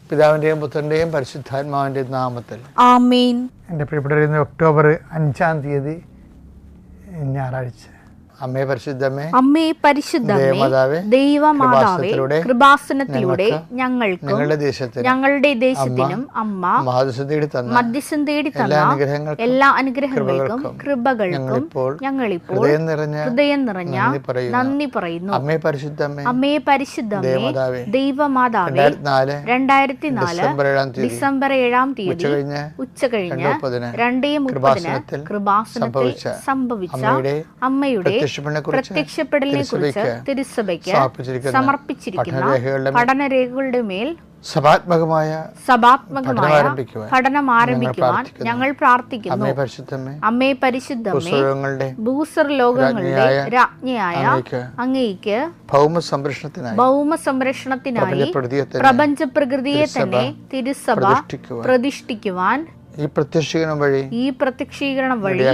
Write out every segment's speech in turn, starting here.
പിതാവിൻ്റെയും പുത്രൻ്റെയും പരിശുദ്ധാത്മാവിൻ്റെയും നാമത്തിൽ ആമേൻ. എൻ്റെ പ്രിയപ്പെട്ടവർ, ഇന്ന് ഒക്ടോബർ 5 ഞായറാഴ്ച. അമ്മേ പരിശുദ്ധമേ, അമ്മേ പരിശുദ്ധമേ, ദൈവമാതാവേ, കൃപാസനത്തിലൂടെ ഞങ്ങൾക്കും ഞങ്ങളുടെ ദേശത്തിനും അമ്മ മധ്യസ്ഥം തേടി തന്ന എല്ലാ അനുഗ്രഹങ്ങൾക്കും കൃപകൾക്കും ഞങ്ങളിപ്പോൾ ഹൃദയം നിറഞ്ഞ നന്ദി പറയുന്നു. അമ്മേ പരിശുദ്ധമേ, അമ്മേ പരിശുദ്ധമേ, ദൈവമാതാവേ, 2004 ഡിസംബർ 7 ഉച്ചകഴിഞ്ഞ് 2:30 കൃപാസനത്തിൽ സംഭവിച്ച അമ്മയുടെ പ്രത്യക്ഷപ്പെടലിനെ കുറിച്ച് തിരുസഭയ്ക്ക് സമർപ്പിച്ചിരിക്കുന്ന പഠനരേഖകളുടെ മേൽ സഭാത്മകമായ പഠനം ആരംഭിക്കുവാൻ ഞങ്ങൾ പ്രാർത്ഥിക്കുന്നു. അമ്മേ പരിശുദ്ധമേ, ഭൂസ്വർ ലോകങ്ങളുടെ രാജ്ഞിയായ അങ്ങേയ്ക്ക് ഭൗമ സംരക്ഷണത്തിനായി പ്രപഞ്ച പ്രകൃതിയെ തന്നെ തിരുസഭ പ്രതിഷ്ഠിക്കുവാൻ ഈ പ്രത്യക്ഷീകരണം വഴി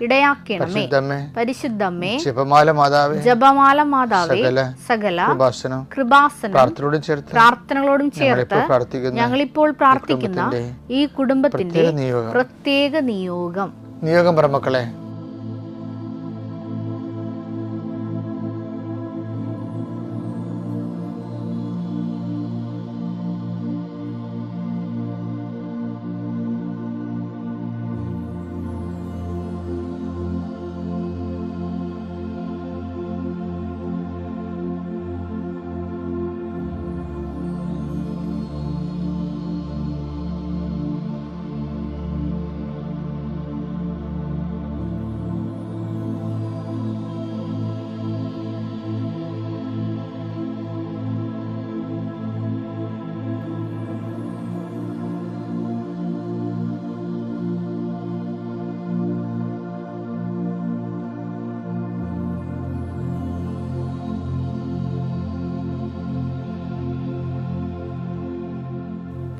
ഇടയാക്കണമേ. പരിശുദ്ധമേ, ജപമാല മാതാവേ, സകല കൃപാസനം പ്രാർത്ഥനകളോടും ചേർത്ത് ഞങ്ങളിപ്പോൾ പ്രാർത്ഥിക്കുന്ന ഈ കുടുംബത്തിന്റെ പ്രത്യേക നിയോഗം പറമക്കളെ,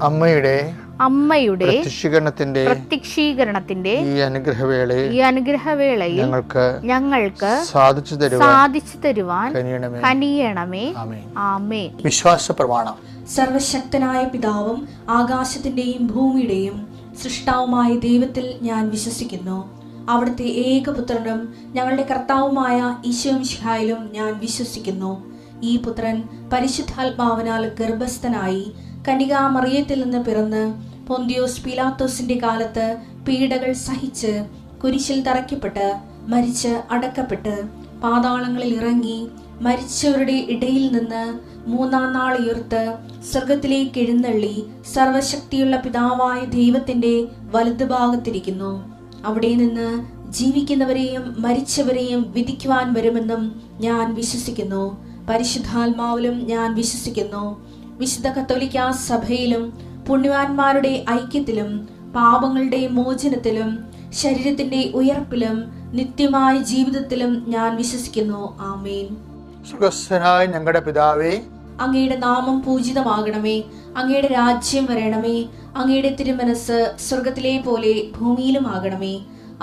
അമ്മയുടെ പ്രത്യക്ഷീകരണത്തിന്റെ ഈ അനുഗ്രഹവേളയിൽ ഞങ്ങൾക്ക് സാധിച്ചു തരുവാൻ കനിയണമേ. ആമേൻ. വിശ്വാസ പ്രമാണം. സർവശക്തനായ പിതാവും ആകാശത്തിന്റെയും ഭൂമിയുടെയും സൃഷ്ടാവുമായ ദൈവത്തിൽ ഞാൻ വിശ്വസിക്കുന്നു. അവിടുത്തെ ഏകപുത്രനും ഞങ്ങളുടെ കർത്താവുമായ ഈശോ മിശിഹായിലും ഞാൻ വിശ്വസിക്കുന്നു. ഈ പുത്രൻ പരിശുദ്ധാത്മാവിനാൽ ഗർഭസ്ഥനായി കന്യകാമറിയത്തിൽ നിന്ന് പിറന്ന് പൊന്തിയോസ് പീലാത്തോസിന്റെ കാലത്ത് പീഡകൾ സഹിച്ച് കുരിശിൽ തറയ്ക്കപ്പെട്ട് മരിച്ച് അടക്കപ്പെട്ട് പാതാളങ്ങളിൽ ഇറങ്ങി മരിച്ചവരുടെ ഇടയിൽ നിന്ന് 3-ാം നാൾ ഉയർത്ത് സ്വർഗത്തിലേക്ക് എഴുന്നള്ളി സർവശക്തിയുള്ള പിതാവായ ദൈവത്തിന്റെ വലതുഭാഗത്തിരിക്കുന്നു. അവിടെ നിന്ന് ജീവിക്കുന്നവരെയും മരിച്ചവരെയും വിധിക്കുവാൻ വരുമെന്നും ഞാൻ വിശ്വസിക്കുന്നു. പരിശുദ്ധാത്മാവിലും ഞാൻ വിശ്വസിക്കുന്നു. വിശുദ്ധ കത്തോലിക്കാ സഭയിലും പുണ്യവാന്മാരുടെ ഐക്യത്തിലും പാപങ്ങളുടെ മോചനത്തിലും ശരീരത്തിന്റെ ഉയർപ്പിലും നിത്യമായ ജീവിതത്തിലും ഞാൻ വിശ്വസിക്കുന്നു. ആമേൻ. സ്വർഗ്ഗസ്ഥനായ ഞങ്ങളുടെ പിതാവേ, അങ്ങയുടെ നാമം പൂജിതമാകണമേ. അങ്ങയുടെ രാജ്യം വരണമേ. അങ്ങയുടെ തിരുമനസ് സ്വർഗത്തിലെ പോലെ ഭൂമിയിലും ആകണമേ.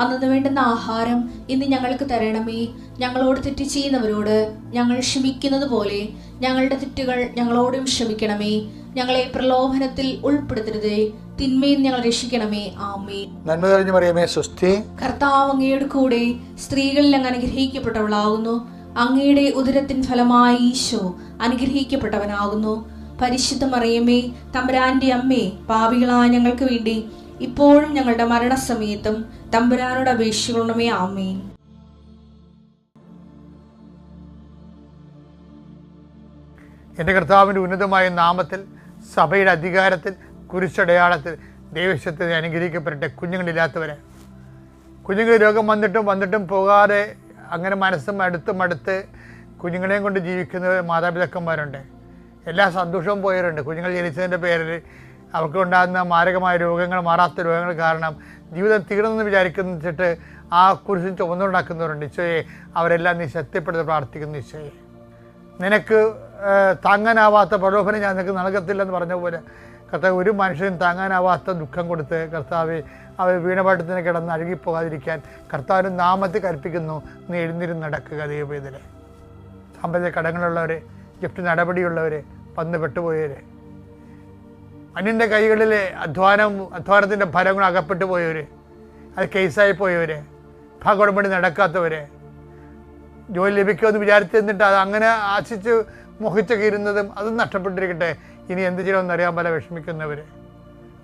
അന്നു വേണ്ടുന്ന ആഹാരം ഇന്ന് ഞങ്ങൾക്ക് തരണമേ. ഞങ്ങളോട് തെറ്റ് ചെയ്യുന്നവരോട് ഞങ്ങൾ ക്ഷമിക്കുന്നത് പോലെ ഞങ്ങളുടെ തെറ്റുകൾ ഞങ്ങളോടും ക്ഷമിക്കണമേ. ഞങ്ങളെ പ്രലോഭനത്തിൽ ഉൾപ്പെടുത്തരുതേ, തിന്മയിൽ ഞങ്ങൾ രക്ഷിക്കണമേ. ആമേൻ. നന്മ നിറഞ്ഞ മറിയമേ, സ്വസ്തി. കർത്താവ് അങ്ങയുടെ കൂടെ സ്ത്രീകളിൽ അങ്ങ് അനുഗ്രഹിക്കപ്പെട്ടവളാകുന്നു. അങ്ങയുടെ ഉദരത്തിൻ ഫലമായി ഈശോ അനുഗ്രഹിക്കപ്പെട്ടവനാകുന്നു. പരിശുദ്ധ മറിയമേ, തമ്പുരാന്റെ അമ്മേ, പാപികളായ ഞങ്ങൾക്ക് വേണ്ടി ഇപ്പോഴും ഞങ്ങളുടെ മരണസമയത്തും തമ്പുരാനോട് അപേക്ഷിക്കണമേ. ആമേൻ. എൻ്റെ കർത്താവിൻ്റെ ഉന്നതമായ നാമത്തിൽ, സഭയുടെ അധികാരത്തിൽ, കുരിശടയാളത്തിൽ ദൈവശക്തി അനുഗ്രഹിക്കപ്പെടട്ടെ. കുഞ്ഞുങ്ങളില്ലാത്തവരെ, കുഞ്ഞുങ്ങൾ രോഗം വന്നിട്ടും പോകാതെ അങ്ങനെ മനസ്സും അടുത്ത് കുഞ്ഞുങ്ങളെയും കൊണ്ട് ജീവിക്കുന്ന മാതാപിതാക്കന്മാരുണ്ട്. എല്ലാ സന്തോഷവും പോയവരുണ്ട്. കുഞ്ഞുങ്ങൾ ജനിച്ചതിൻ്റെ പേരിൽ അവർക്കുണ്ടാകുന്ന മാരകമായ രോഗങ്ങൾ, മാറാത്ത രോഗങ്ങൾ കാരണം ജീവിതം തീർന്നെന്ന് വിചാരിച്ചിട്ട് ആ കുരിശും ചുമന്നുണ്ടാക്കുന്നവരുണ്ട്. ഈശോയെ, അവരെല്ലാം നീ ശക്തിപ്പെടുത്തി പ്രാർത്ഥിക്കുന്നു. ഈശോയെ, നിനക്ക് താങ്ങാനാവാത്ത പ്രലോഭനം ഞാൻ നിനക്ക് നൽകത്തില്ലെന്ന് പറഞ്ഞ പോലെ കർത്താവ്, ഒരു മനുഷ്യനും താങ്ങാനാവാത്ത ദുഃഖം കൊടുത്ത് കർത്താവ് അവർ വീണപാട്ടത്തിന് കിടന്ന് അഴുകിപ്പോകാതിരിക്കാൻ കർത്താവിൻ്റെ നാമത്തിൽ കൽപ്പിക്കുന്നു. നീ എഴുന്നിരുന്ന് നടക്കുക. ദൈവവേദന സാമ്പത്തിക കടങ്ങളുള്ളവർ, ജപ്തി നടപടിയുള്ളവർ, വന്ന് പെട്ടുപോയവർ, അന്യൻ്റെ കൈകളിൽ അധ്വാനത്തിൻ്റെ ഫലങ്ങൾ അകപ്പെട്ടു പോയവർ, അത് കേസായി പോയവർ, ഭാഗോടമ്പടി നടക്കാത്തവർ, ജോലി ലഭിക്കുമെന്ന് വിചാരിച്ചിരുന്നിട്ട് അത് അങ്ങനെ ആശിച്ച് മോഹിച്ചൊക്കെ ഇരുന്നതും അതും നഷ്ടപ്പെട്ടിരിക്കട്ടെ. ഇനി എന്ത് ചെയ്യണമെന്ന് അറിയാൻ പല വിഷമിക്കുന്നവർ,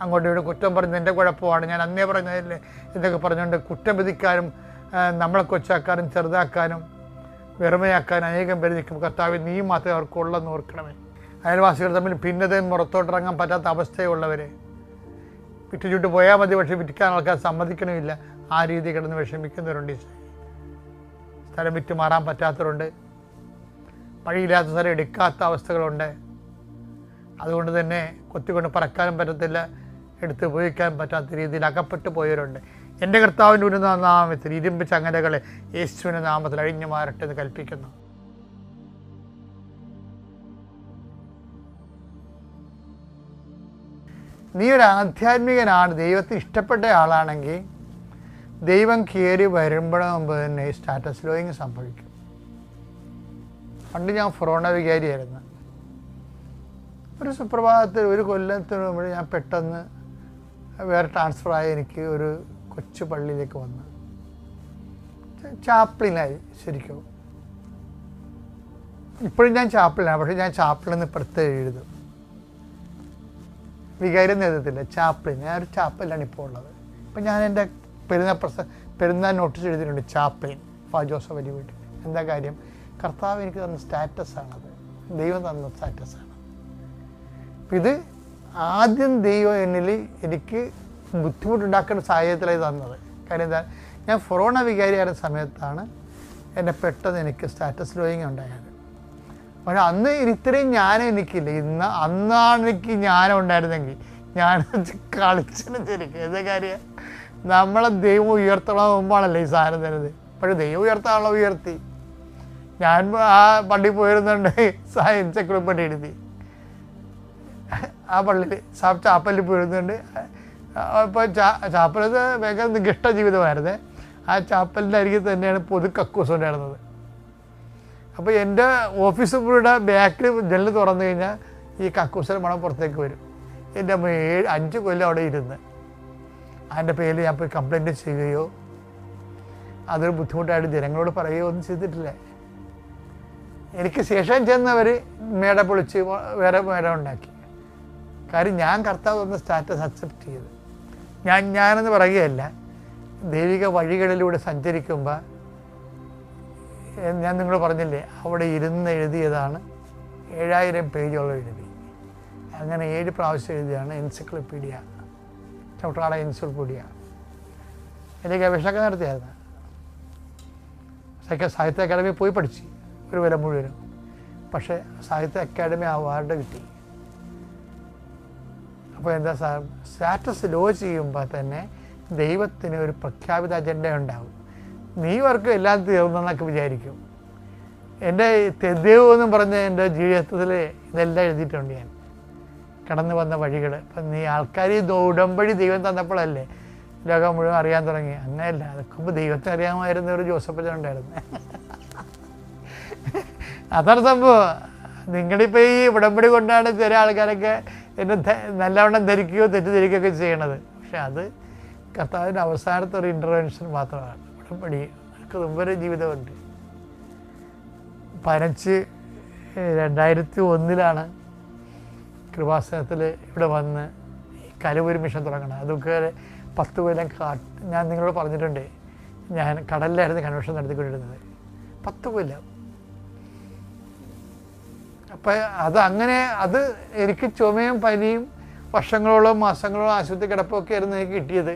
അങ്ങോട്ടും ഇവിടെ കുറ്റം പറഞ്ഞ് എൻ്റെ കുഴപ്പമാണ്, ഞാൻ അന്നേ പറഞ്ഞതില്ലേ ഇതൊക്കെ പറഞ്ഞുകൊണ്ട് കുറ്റം വിധിക്കാനും നമ്മളെ കൊച്ചാക്കാനും ചെറുതാക്കാനും വെറുമയാക്കാനും അനേകം പേര് നിൽക്കും. കർത്താവ് നീ മാത്രമേ അവർക്കുള്ളെന്ന് ഓർക്കണമേ. അയൽവാസികൾ തമ്മിൽ ഭിന്നതയും പുറത്തോട്ടിറങ്ങാൻ പറ്റാത്ത അവസ്ഥയുള്ളവർ, വിറ്റുചുട്ട് പോയാൽ മതി, പക്ഷേ വിറ്റിക്കാൻ ആൾക്കാർ സമ്മതിക്കണമില്ല, ആ രീതി കിടന്ന് വിഷമിക്കുന്നവരുണ്ട്. സ്ഥലം വിറ്റ് മാറാൻ പറ്റാത്തവരുണ്ട്, വഴിയില്ലാത്ത സ്ഥലം എടുക്കാത്ത അവസ്ഥകളുണ്ട്. അതുകൊണ്ട് തന്നെ കൊത്തിക്കൊണ്ട് പറക്കാനും പറ്റത്തില്ല, എടുത്ത് ഉപയോഗിക്കാൻ പറ്റാത്ത രീതിയിൽ അകപ്പെട്ടു പോയവരുണ്ട്. എൻ്റെ കർത്താവിൻ്റെ ഉന്നത നാമത്തിൽ ഇരുമ്പ് ചങ്ങലകളെ യേശുവിൻ്റെ നാമത്തിൽ അഴിഞ്ഞു മാറട്ടെ എന്ന് കൽപ്പിക്കുന്നു. നീ ഒരു ആധ്യാത്മികനാണ്, ദൈവത്തിന് ഇഷ്ടപ്പെട്ട ആളാണെങ്കിൽ ദൈവം കയറി വരുമ്പോഴേ മുമ്പ് തന്നെ സ്റ്റാറ്റസ് ലോയിങ് സംഭവിക്കും. പണ്ട് ഞാൻ ഫൊറോണ വികാരിയായിരുന്നു. ഒരു സുപ്രഭാതത്തിൽ ഒരു കൊല്ലത്തിന് മുമ്പ് ഞാൻ പെട്ടെന്ന് വേറെ ട്രാൻസ്ഫറായി എനിക്ക് ഒരു കൊച്ചു പള്ളിയിലേക്ക് വന്ന് ചാപ്ലിനായി. ശരിക്കും ഇപ്പോഴും ഞാൻ ചാപ്ലിനാണ്, പക്ഷേ ഞാൻ ചാപ്ലിന്ന് പ്രത്യേകം എഴുതും, വികാരി നേതൃത്വത്തില്ല, ചാപ്ലിൻ. ഞാനൊരു ചാപ്പലിലാണ് ഇപ്പോൾ ഉള്ളത്. ഇപ്പം ഞാൻ എൻ്റെ പെരുന്നാൾ നോട്ടീസ് എഴുതിയിട്ടുണ്ട്, ചാപ്ലിൻ ഫാ ജോസഫ് അലി വീട്ടിൽ. എന്താ കാര്യം? കർത്താവ് എനിക്ക് തന്ന സ്റ്റാറ്റസാണത്, ദൈവം തന്ന സ്റ്റാറ്റസാണ്. അപ്പം ഇത് ആദ്യം ദൈവം എന്നിൽ എനിക്ക് ബുദ്ധിമുട്ടുണ്ടാക്കുന്ന സാഹചര്യത്തിലായി തന്നത്. കാര്യം എന്താ, ഞാൻ ഫൊറോണ വികാരിയായിരുന്ന സമയത്താണ് എന്നെ പെട്ടെന്ന് എനിക്ക് സ്റ്റാറ്റസ് ലോയിങ് ഉണ്ടായത്. പക്ഷെ അന്ന് ഇത്രയും ജ്ഞാനം എനിക്കില്ല. അന്നാണ് എനിക്ക് ജ്ഞാനം ഉണ്ടായിരുന്നെങ്കിൽ ഞാൻ കളിച്ചിനും ശരിക്കും. എന്താ കാര്യം, നമ്മളെ ദൈവം ഉയർത്തണം മുമ്പാണല്ലോ ഈ സാധനം തരുന്നത്. പക്ഷേ ദൈവം ഉയർത്താനുള്ള ഉയർത്തി. ഞാൻ ആ പള്ളി പോയിരുന്നുണ്ട്, എൻസൈക്ലോപ്പീഡിയ എഴുതി. ആ പള്ളിയിൽ ചാപ്പലിൽ പോയിരുന്നുണ്ട്. ഇപ്പോൾ ചാപ്പലത് ഭയങ്കര നികിഷ്ട ജീവിതമായിരുന്നേ. ആ ചാപ്പലിൻ്റെ അരികിൽ തന്നെയാണ് പൊതു കക്കൂസ് ഉണ്ടായിരുന്നത്. അപ്പോൾ എൻ്റെ ഓഫീസ് മുറിയുടെ ബാക്കിൽ ജനൽ തുറന്നു കഴിഞ്ഞാൽ ഈ കക്കൂസിൻ്റെ മണം പുറത്തേക്ക് വരും. എൻ്റെ 5 കൊല്ലം അവിടെ ഇരുന്ന് അതിൻ്റെ പേരിൽ ഞാൻ പോയി കംപ്ലൈൻറ്റ് ചെയ്യുകയോ അതൊരു ബുദ്ധിമുട്ടായിട്ട് ജനങ്ങളോട് പറയുകയോ ഒന്നും ചെയ്തിട്ടില്ല. എനിക്ക് ശേഷം ചെന്നവർ മേട പൊളിച്ച് വേറെ മേട ഉണ്ടാക്കി. കാര്യം ഞാൻ കർത്താവ് തന്ന സ്റ്റാറ്റസ് അക്സെപ്റ്റ് ചെയ്ത്. ഞാനെന്ന് പറയുകയല്ല, ദൈവിക വഴികളിലൂടെ സഞ്ചരിക്കുമ്പോൾ ഞാൻ നിങ്ങൾ പറഞ്ഞില്ലേ, അവിടെ ഇരുന്ന് എഴുതിയതാണ് 7000 പേജുള്ള എഴുതി. അങ്ങനെ 7 പ്രാവശ്യം എഴുതിയാണ് എൻസൈക്ലോപ്പീഡിയ, ചവിട്ടാള എൻസൈക്ലോപ്പീഡിയ. എൻ്റെ ഗവേഷണമൊക്കെ നടത്തിയായിരുന്നു. സാഹിത്യ അക്കാദമി പോയി പഠിച്ചു ഒരു വില മുഴുവനും. പക്ഷേ സാഹിത്യ അക്കാദമി അവാർഡ് കിട്ടി. അപ്പോൾ എന്താ സാർ, സ്റ്റാറ്റസ് ലോ ചെയ്യുമ്പോൾ തന്നെ ദൈവത്തിന് ഒരു പ്രഖ്യാപിത അജണ്ട ഉണ്ടാവും. നീ വർക്ക് എല്ലാം തീർന്നെന്നൊക്കെ വിചാരിക്കും. എൻ്റെ തെദേവ് എന്നും പറഞ്ഞ് എൻ്റെ ജീവിതത്തിൽ ഇതെല്ലാം എഴുതിയിട്ടുണ്ട് ഞാൻ, കടന്നു വന്ന വഴികൾ. അപ്പം നീ ആൾക്കാർ ഈ ഉടമ്പടി ദൈവം തന്നപ്പോഴല്ലേ ലോകം മുഴുവൻ അറിയാൻ തുടങ്ങി. അങ്ങനെയല്ല, അതൊക്കെ മുമ്പ് ദൈവത്തെ അറിയാമായിരുന്ന ഒരു ജോസഫച്ചൻ ഉണ്ടായിരുന്നു. അതാണ് സംഭവം. നിങ്ങളിപ്പോൾ ഈ ഉടമ്പടി കൊണ്ടാണ് ചില ആൾക്കാരൊക്കെ എന്നെ നല്ലവണ്ണം ധരിക്കുകയോ തെറ്റിദ്ധരിക്കുകയൊക്കെ ചെയ്യണത്. പക്ഷെ അത് കർത്താവിൻ്റെ അവസാനത്തെ ഒരു ഇൻ്റർവെൻഷൻ മാത്രമാണ്. ഉടമ്പടി നമുക്ക് മുമ്പൊരു ജീവിതമുണ്ട്. 2001 കൃപാസനത്തിൽ ഇവിടെ വന്ന് ഈ കലവൂര് മിഷൻ തുടങ്ങണം. അതൊക്കെ 10 കൊല്ലം ഞാൻ നിങ്ങളോട് പറഞ്ഞിട്ടുണ്ട്. ഞാൻ കടലിലായിരുന്നു കൺവെൻഷൻ നടത്തിക്കൊണ്ടിരുന്നത് 10 കൊല്ലം. അപ്പം അത് എനിക്ക് ചുമയും പനിയും വർഷങ്ങളോളം മാസങ്ങളോളം ആശുപത്രി കിടപ്പൊക്കെ ആയിരുന്നു എനിക്ക് കിട്ടിയത്.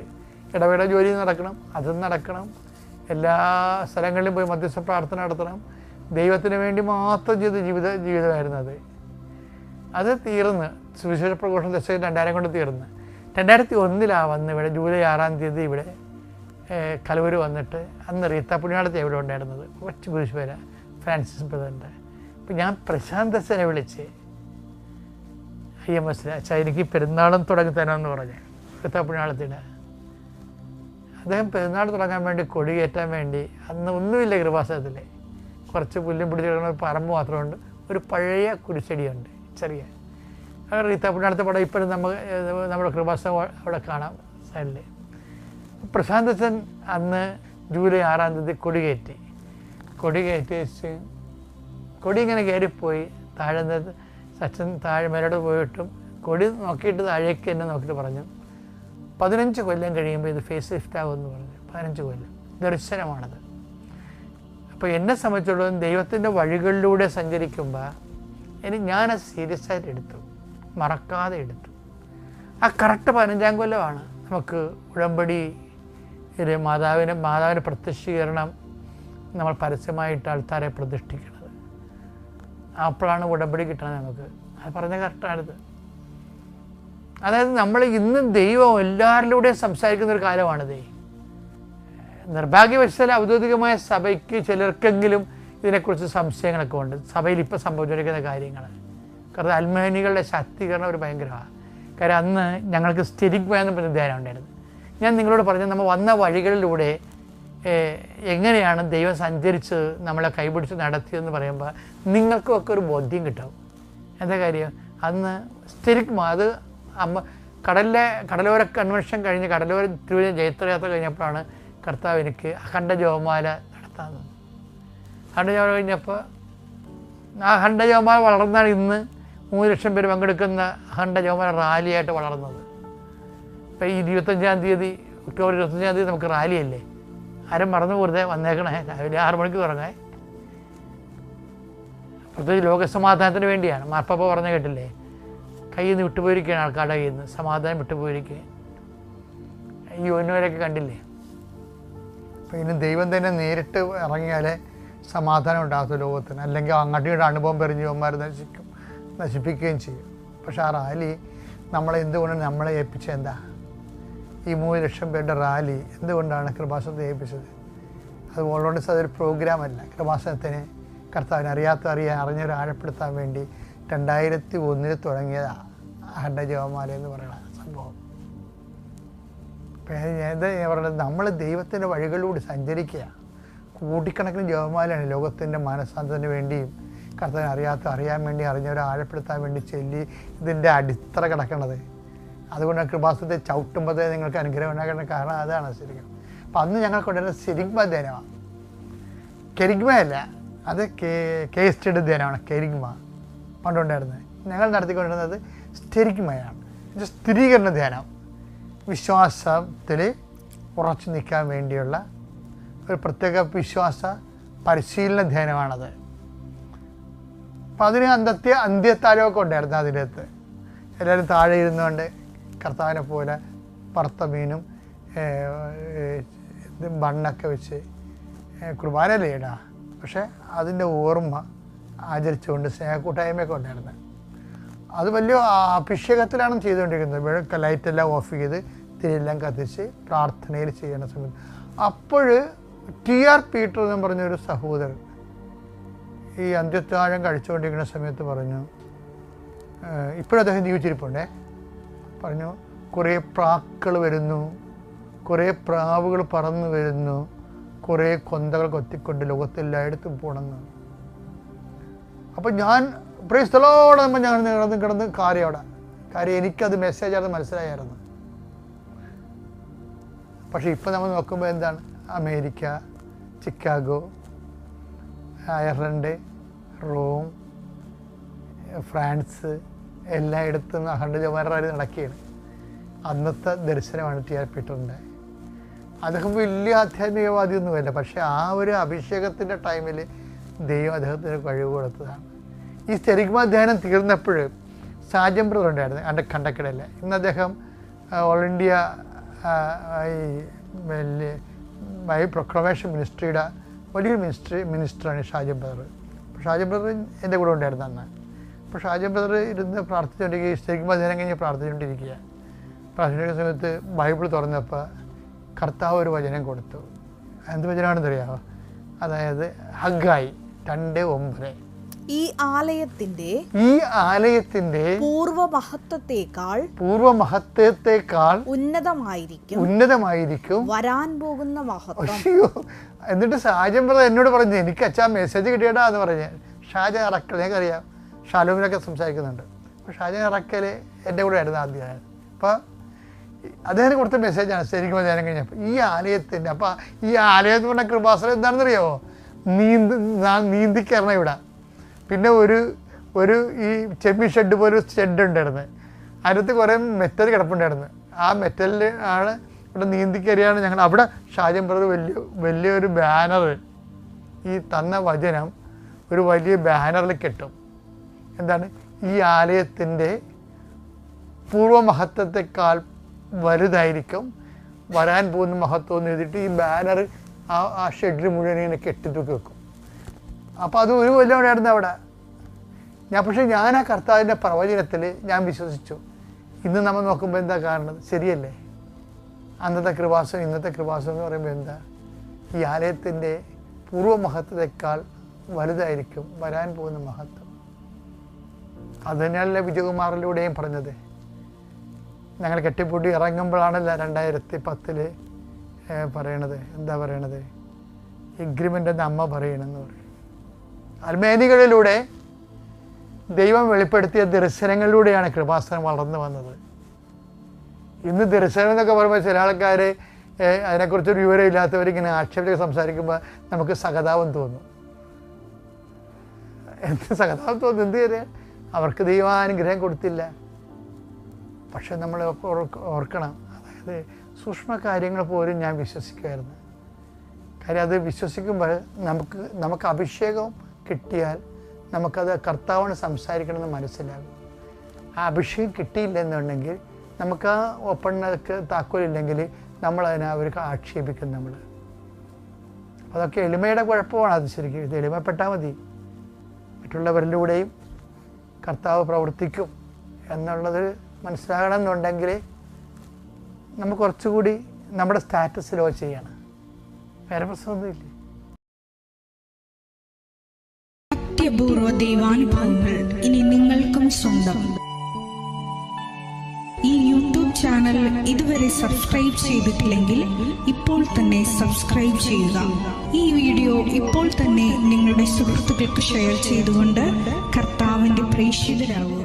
ഇടവേള ജോലി നടക്കണം, അതും നടക്കണം, എല്ലാ സ്ഥലങ്ങളിലും പോയി മധ്യസ്ഥ പ്രാർത്ഥന നടത്തണം. ദൈവത്തിന് വേണ്ടി മാത്രം ചെയ്ത ജീവിതമായിരുന്നു അത് തീർന്ന് സുവിശേഷ പ്രഘോഷണം 2000 കൊണ്ട് തീർന്ന് 2001 വന്ന് ഇവിടെ ജൂലൈ 6 ഇവിടെ കലവൂര് വന്നിട്ട് അന്ന് റീത്ത പുണ്യാളത്തെ ഇവിടെ ഉണ്ടായിരുന്നത് കൊച്ചു കുരിശുപേര ഫ്രാൻസിസ് ബ്രദറിൻ്റെ. അപ്പം ഞാൻ പ്രശാന്തനെ വിളിച്ച് IMS എനിക്ക് പെരുന്നാളും തുടങ്ങി തരാമെന്ന് പറഞ്ഞ് റീത്ത പുണ്യാളത്തിന്. അദ്ദേഹം പെരുന്നാൾ തുടങ്ങാൻ വേണ്ടി കൊടി കയറ്റാൻ വേണ്ടി അന്ന് ഒന്നുമില്ല കൃപാസനത്തിൽ, കുറച്ച് പുല്ലും പിടിച്ച് കിടക്കുന്ന ഒരു പറമ്പ് മാത്രമുണ്ട്, ഒരു പഴയ കുരിശടിയുണ്ട് ചെറിയ. റീത്താപ്പിനടുത്ത പടം ഇപ്പോഴും നമ്മുടെ കൃപാസനം അവിടെ കാണാം സൈഡിൽ. പ്രശാന്ത് അച്ഛൻ അന്ന് ജൂലൈ 6-ാം തീയതി കൊടി കയറ്റി വെച്ച് കൊടി ഇങ്ങനെ കയറിപ്പോയി. താഴെ അച്ഛൻ മേലോട്ട് പോയിട്ടും കൊടി നോക്കിയിട്ട് താഴേക്ക് എന്നെ നോക്കിയിട്ട് പറഞ്ഞു 15 കൊല്ലം കഴിയുമ്പോൾ ഇത് ഫേസ് ലിഫ്റ്റ് ആകുമെന്ന് പറഞ്ഞു. 15 കൊല്ലം ദർശനമാണത്. അപ്പോൾ എന്നെ സംബന്ധിച്ചിടത്തോളം ദൈവത്തിൻ്റെ വഴികളിലൂടെ സഞ്ചരിക്കുമ്പോൾ ഞാനത് സീരിയസ് ആയിട്ട് എടുത്തു, മറക്കാതെ എടുത്തു. ആ കറക്റ്റ് 15-ാം കൊല്ലമാണ് നമുക്ക് ഉടമ്പടി മാതാവിൻ്റെ പ്രത്യക്ഷീകരണം നമ്മൾ പരസ്യമായിട്ട് ആൾക്കാരെ പ്രതിഷ്ഠിക്കുന്നത്. അപ്പോഴാണ് ഉടമ്പടി കിട്ടണത് നമുക്ക്. അത് പറഞ്ഞ കറക്റ്റാണിത്. അതായത് നമ്മൾ ഇന്ന് ദൈവം എല്ലാവരിലൂടെയും സംസാരിക്കുന്നൊരു കാലമാണിത്. നിർഭാഗ്യവശാൽ ഔദ്യോഗികമായ സഭയ്ക്ക് ചിലർക്കെങ്കിലും ഇതിനെക്കുറിച്ച് സംശയങ്ങളൊക്കെ ഉണ്ട്. സഭയിൽ ഇപ്പോൾ സംഭവിച്ചിരിക്കുന്ന കാര്യങ്ങൾ. കാരണം അൽമാനികളുടെ ശാക്തീകരണം ഒരു ഭയങ്കരമാണ്. കാര്യം അന്ന് ഞങ്ങൾക്ക് സ്റ്റിരിക് എന്ന് പറഞ്ഞ ധ്യാനം ഉണ്ടായിരുന്നു. ഞാൻ നിങ്ങളോട് പറഞ്ഞത് നമ്മൾ വന്ന വഴികളിലൂടെ എങ്ങനെയാണ് ദൈവം സഞ്ചരിച്ച് നമ്മളെ കൈപിടിച്ച് നടത്തിയെന്ന് പറയുമ്പോൾ നിങ്ങൾക്കുമൊക്കെ ഒരു ബോധ്യം കിട്ടും. എന്താ കാര്യം, അന്ന് സ്റ്റിരിക് അത് കടലോര കൺവെൻഷൻ കഴിഞ്ഞ് കടലോര തിരുവനന്തപുരം ജൈത്രയാത്ര കഴിഞ്ഞപ്പോഴാണ് കർത്താവ് എനിക്ക് അഖണ്ഡ ജപമാല നടത്താൻ തന്നു. അഖണ്ഡ ജപമാല കഴിഞ്ഞപ്പോൾ ആ അഖണ്ഡ ജപമാല വളർന്നാണ് ഇന്ന് 3 ലക്ഷം പേര് പങ്കെടുക്കുന്ന അഖണ്ഡ ജപമാല റാലിയായിട്ട് വളർന്നത്. ഇപ്പോൾ ഈ 25-ാം തീയതി ഒക്ടോബർ 25-ാം തീയതി നമുക്ക് റാലിയല്ലേ. ആരും മറന്നു പോരുതേ, വന്നേക്കണേ. രാവിലെ 6 മണിക്ക് തുടങ്ങേ. പ്രത്യേകിച്ച് ലോകസമാധാനത്തിന് വേണ്ടിയാണ്. മാർപ്പാപ്പ പറഞ്ഞു കേട്ടില്ലേ, കയ്യിൽ നിന്ന് വിട്ടുപോയിരിക്കുകയാണ് ആൾക്കാരുടെ കയ്യിൽ നിന്ന് സമാധാനം വിട്ടുപോയിരിക്കുക. ഈ യോനോരൊക്കെ കണ്ടില്ലേ. അപ്പോൾ ഇനി ദൈവം തന്നെ നേരിട്ട് ഇറങ്ങിയാലേ സമാധാനം ഉണ്ടാകത്തു ലോകത്തിന്. അല്ലെങ്കിൽ അങ്ങോട്ടും അനുഭവം പെറിഞ്ഞ് യോന്മാർ നശിപ്പിക്കുകയും ചെയ്യും. പക്ഷെ ആ റാലി നമ്മളെ ഏൽപ്പിച്ചത് എന്താ? ഈ 3 ലക്ഷം പേരുടെ റാലി എന്തുകൊണ്ടാണ് കൃപാസനത്തെ ഏൽപ്പിച്ചത്? അത് ഓൾറെഡി അതൊരു പ്രോഗ്രാമല്ല. കൃപാസനത്തിന് കർത്താവിനെ അറിഞ്ഞവരെ ആഴപ്പെടുത്താൻ വേണ്ടി 2001 തുടങ്ങിയതാണ് അഖണ്ഡ ജപമാല എന്ന് പറയുന്ന സംഭവം. ഞാൻ പറയുന്നത്, നമ്മൾ ദൈവത്തിൻ്റെ വഴികളിലൂടെ സഞ്ചരിക്കുക. കോടിക്കണക്കിന് ജപമാലയാണ് ലോകത്തിൻ്റെ മാനസാന്തരത്തിന് വേണ്ടിയും കർത്താവിനെ അറിയാൻ വേണ്ടി അറിഞ്ഞവരെ ആഴപ്പെടുത്താൻ വേണ്ടി ചൊല്ലി ഇതിൻ്റെ അടിത്തറ കിടക്കണത്. അതുകൊണ്ടാണ് കൃപാസനത്തെ ചവിട്ടുമ്പോഴത്തേ നിങ്ങൾക്ക് അനുഗ്രഹം ഉണ്ടാക്കേണ്ട കാരണം അതാണ് ശരിക്കും. അപ്പം അന്ന് ഞങ്ങൾക്കുണ്ടായിരുന്ന സിരിഗ്മ ധ്യാനമാണ്. കെരിഗ്മയല്ല, അത് കേസ്റ്റഡ് ധ്യാനമാണ്. കെരിഗ്മ പണ്ടുണ്ടായിരുന്നത്. ഞങ്ങൾ നടത്തിക്കൊണ്ടിരുന്നത് സ്റ്റെരിഗ്മയാണ്. ഇത് സ്ഥിരീകരണ ധ്യാനം. വിശ്വാസത്തിൽ ഉറച്ചു നിൽക്കാൻ വേണ്ടിയുള്ള ഒരു പ്രത്യേക വിശ്വാസ പരിശീലന ധ്യാനമാണത്. അപ്പം അതിന് അന്ത്യത്താഴമൊക്കെ ഉണ്ടായിരുന്നു. അതിനകത്ത് എല്ലാവരും താഴെ ഇരുന്നുകൊണ്ട് കർത്താവിനെ പോലെ വറുത്ത മീനും ബണ്ണൊക്കെ വെച്ച് കുർബാനയല്ലേ ഇടാ, പക്ഷേ അതിൻ്റെ ഓർമ്മ ആചരിച്ചുകൊണ്ട് സ്നേഹക്കൂട്ടായ്മയൊക്കെ ഉണ്ടായിരുന്നു. അത് വലിയ അഭിഷേകത്തിലാണ് ചെയ്തുകൊണ്ടിരിക്കുന്നത്. ലൈറ്റെല്ലാം ഓഫ് ചെയ്ത് തിരിയെല്ലാം കത്തിച്ച് പ്രാർത്ഥനയിൽ ചെയ്യുന്ന സമയത്ത് അപ്പോൾ TR പീറ്റർ എന്ന് പറഞ്ഞൊരു സഹോദരൻ ഈ അന്ത്യത്താഴം കഴിച്ചുകൊണ്ടിരിക്കുന്ന സമയത്ത് പറഞ്ഞു, ഇപ്പോഴും അദ്ദേഹം ജീവിച്ചിരിപ്പുണ്ടേ, പറഞ്ഞു കുറേ പ്രാക്കൾ വരുന്നു, കുറേ പ്രാവുകൾ പറന്നു വരുന്നു, കുറേ കൊന്തകൾ കൊത്തിക്കൊണ്ട് ലോകത്തെല്ലായിടത്തും പോകണമെന്ന്. അപ്പം ഞാൻ പ്രൈസ്തലോടെ നമ്മൾ ഞങ്ങൾ കിടന്ന് കാര്യം എനിക്കത് മെസ്സേജാണെന്ന് മനസ്സിലായിരുന്നു. പക്ഷേ ഇപ്പം നമ്മൾ നോക്കുമ്പോൾ എന്താണ്, America, Chicago, Ireland, Rome, France എല്ലായിടത്തും അഖണ്ഡ ജപമാല റാലി നടക്കുകയാണ്. അന്നത്തെ ദർശനമാണ് TR പീറ്ററിൻ്റെ. അദ്ദേഹം വലിയ ആധ്യാത്മികവാദിയൊന്നുമല്ല, പക്ഷേ ആ ഒരു അഭിഷേകത്തിൻ്റെ ടൈമിൽ ദൈവം അദ്ദേഹത്തിന് കഴിവ് കൊടുത്തതാണ്. ഈ സ്റ്റെരിഗ്മ ധ്യാനം തീർന്നപ്പോൾ സാജൻ ബ്രദർ ഉണ്ടായിരുന്നു എൻ്റെ കണ്ടക്കിടയിൽ. ഇന്ന് അദ്ദേഹം ഓൾ ഇന്ത്യ ഈ പ്രൊക്ലമേഷൻ മിനിസ്ട്രിയുടെ വലിയൊരു മിനിസ്റ്ററാണ് ഷാജൻ ബ്രദർ. അപ്പോൾ ഷാജൻ ബ്രദർ എൻ്റെ കൂടെ ഉണ്ടായിരുന്നു അന്ന്. അപ്പോൾ ഷാജൻ ബ്രദർ ഇരുന്ന് പ്രാർത്ഥിച്ചുകൊണ്ടിരിക്കുക, സ്റ്റെരിഗ്മ ധ്യാനം കഴിഞ്ഞ് പ്രാർത്ഥിച്ചുകൊണ്ടിരിക്കുക. പ്രാർത്ഥിക്കുന്ന സമയത്ത് ബൈബിൾ തുറന്നപ്പോൾ കർത്താവ് ഒരു വചനം കൊടുത്തു. എന്ത് വചനമാണെന്ന് അറിയാമോ? അതായത് ഹഗ്ഗായി 2:9. ഈ ആലയത്തിന്റെ പൂർവമഹത്വത്തെക്കാൾ ഉന്നതമായിരിക്കും വരാൻ പോകുന്ന മഹത്വം. അയ്യോ, എന്നിട്ട് ഷാജൻ ബ്രദർ എന്നോട് പറഞ്ഞു, എനിക്ക് അച്ഛാ മെസ്സേജ് കിട്ടിയടാ എന്ന് പറഞ്ഞ്. ഷാജൻ അറക്കൽ ഞങ്ങൾക്കറിയാം, ഷാലോമിനൊക്കെ സംസാരിക്കുന്നുണ്ട്. അപ്പോൾ ഷാജൻ അറക്കൽ എൻ്റെ കൂടെ ആയിരുന്നു ആദ്യം. അപ്പോൾ അദ്ദേഹത്തിന് കൊടുത്ത മെസ്സേജാണ് ശരിക്കും ധ്യാനം കഴിഞ്ഞപ്പോൾ ഈ ആലയത്തിൻ്റെ. അപ്പോൾ ഈ ആലയം എന്ന് പറഞ്ഞ കൃപാസനം എന്താണെന്നറിയാമോ? നീന്തിക്കയറണം ഇവിടെ. പിന്നെ ഒരു ഈ ചെമ്മി ഷെഡ് പോലെ ഷെഡ് ഉണ്ടായിരുന്നു, അതിനകത്ത് കുറേ മെറ്റൽ കിടപ്പുണ്ടായിരുന്നു. ആ മെറ്റലിൽ ആണ് ഇവിടെ നീന്തിക്കയറിയാണ് ഞങ്ങൾ അവിടെ ഷാജൻ ബ്രദർ വലിയൊരു ബാനർ, ഈ തന്ന വചനം ഒരു വലിയ ബാനറിൽ കെട്ടും. എന്താണ്? ഈ ആലയത്തിൻ്റെ പൂർവ്വമഹത്വത്തെക്കാൾ വലുതായിരിക്കും വരാൻ പോകുന്ന മഹത്വം എന്ന് എഴുതിയിട്ട് ഈ ബാനർ ആ ഷെഡിൽ മുഴുവൻ ഇങ്ങനെ കെട്ടിത്തൂക്കി വെക്കും. അപ്പോൾ അത് ഒരു കൊല്ലം ഉണ്ടായിരുന്നു അവിടെ. ഞാൻ ആ കർത്താവിൻ്റെ പ്രവചനത്തിൽ ഞാൻ വിശ്വസിച്ചു. ഇന്ന് നമ്മൾ നോക്കുമ്പോൾ എന്താ കാണുന്നത്? ശരിയല്ലേ? അന്നത്തെ കൃപാസനം ഇന്നത്തെ കൃപാസനം എന്ന് പറയുമ്പോൾ എന്താ? ഈ ആലയത്തിൻ്റെ പൂർവ്വമഹത്വത്തെക്കാൾ വലുതായിരിക്കും വരാൻ പോകുന്ന മഹത്വം. അത് തന്നെയല്ലേ വിജയകുമാറിലൂടെയും പറഞ്ഞത്. ഞങ്ങൾ കെട്ടിപ്പൂട്ടി ഇറങ്ങുമ്പോഴാണല്ലോ 2010 പറയണത്. എന്താ പറയണത്? എഗ്രിമെൻ്റ് എന്ന് അമ്മ പറയണമെന്ന് പറയും. അൽമേനികളിലൂടെ ദൈവം വെളിപ്പെടുത്തിയ ദർശനങ്ങളിലൂടെയാണ് കൃപാസനം വളർന്നു വന്നത്. ഇന്ന് ദർശനം എന്നൊക്കെ പറയുമ്പോൾ ചില ആൾക്കാർ അതിനെക്കുറിച്ചൊരു വിവരമില്ലാത്തവരിങ്ങനെ ആക്ഷേപിച്ചൊക്കെ സംസാരിക്കുമ്പോൾ നമുക്ക് സഹതാപം തോന്നും. സഹതാപം തോന്നും. എന്ത് ചെയ്യാൻ? അവർക്ക് ദൈവാനുഗ്രഹം കൊടുത്തില്ല. പക്ഷെ നമ്മൾ ഓർക്കണം, അതായത് സൂക്ഷ്മ കാര്യങ്ങൾ പോലും ഞാൻ വിശ്വസിക്കുമായിരുന്നു. കാര്യം അത് വിശ്വസിക്കുമ്പോൾ നമുക്ക് അഭിഷേകം കിട്ടിയാൽ നമുക്കത് കർത്താവിന് സംസാരിക്കണമെന്ന് മനസ്സിലാകും. ആ അഭിഷേകം കിട്ടിയില്ലെന്നുണ്ടെങ്കിൽ നമുക്ക് ആ ഓപ്പണിനൊക്കെ താക്കോലില്ലെങ്കിൽ നമ്മളതിനെ അവർക്ക് ആക്ഷേപിക്കും. അതൊക്കെ എളിമയുടെ കുഴപ്പമാണ്. അത് ശരിക്കും ഇത് എളിമപ്പെട്ടാൽ മതി. മറ്റുള്ളവരിലൂടെയും കർത്താവ് പ്രവർത്തിക്കും എന്നുള്ളത് മനസ്സിലാകണം എന്നുണ്ടെങ്കിൽ നമുക്ക് കുറച്ചുകൂടി നമ്മുടെ സ്റ്റാറ്റസ് ലോ ചെയ്യണം. വേറെ പ്രശ്നമൊന്നുമില്ല. അത്യപൂർവ ദൈവാനുഭവങ്ങൾ ഇനി നിങ്ങൾക്കും സ്വന്തം. ഈ യൂട്യൂബ് ചാനൽ ഇതുവരെ സബ്സ്ക്രൈബ് ചെയ്തിട്ടില്ലെങ്കിൽ ഇപ്പോൾ തന്നെ സബ്സ്ക്രൈബ് ചെയ്യുക. ഈ വീഡിയോ ഇപ്പോൾ തന്നെ നിങ്ങളുടെ സുഹൃത്തുക്കൾക്ക് ഷെയർ ചെയ്തുകൊണ്ട് കർത്താവിന്റെ പ്രേക്ഷിതരാകുക.